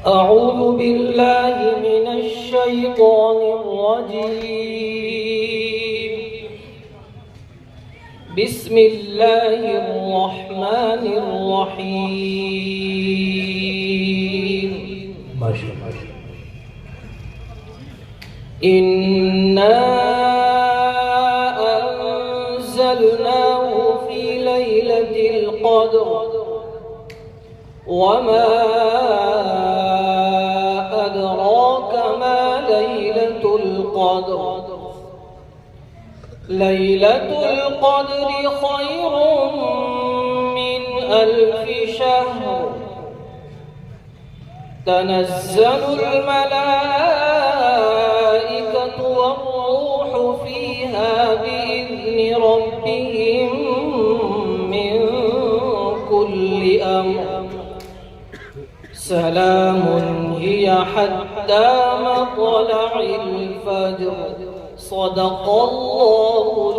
أعوذ بالله من الشيطان الرجيم. بسم الله الرحمن الرحيم. ما شاء الله. إنا أنزلناه في ليلة القدر وما أدراك ما ليلة القدر. ليلة القدر خير من 1000 شهر. تنزل الملائكة والروح فيها بإذن ربهم من كل أمر. سلام هي حتى مطلع الفجر. صدق الله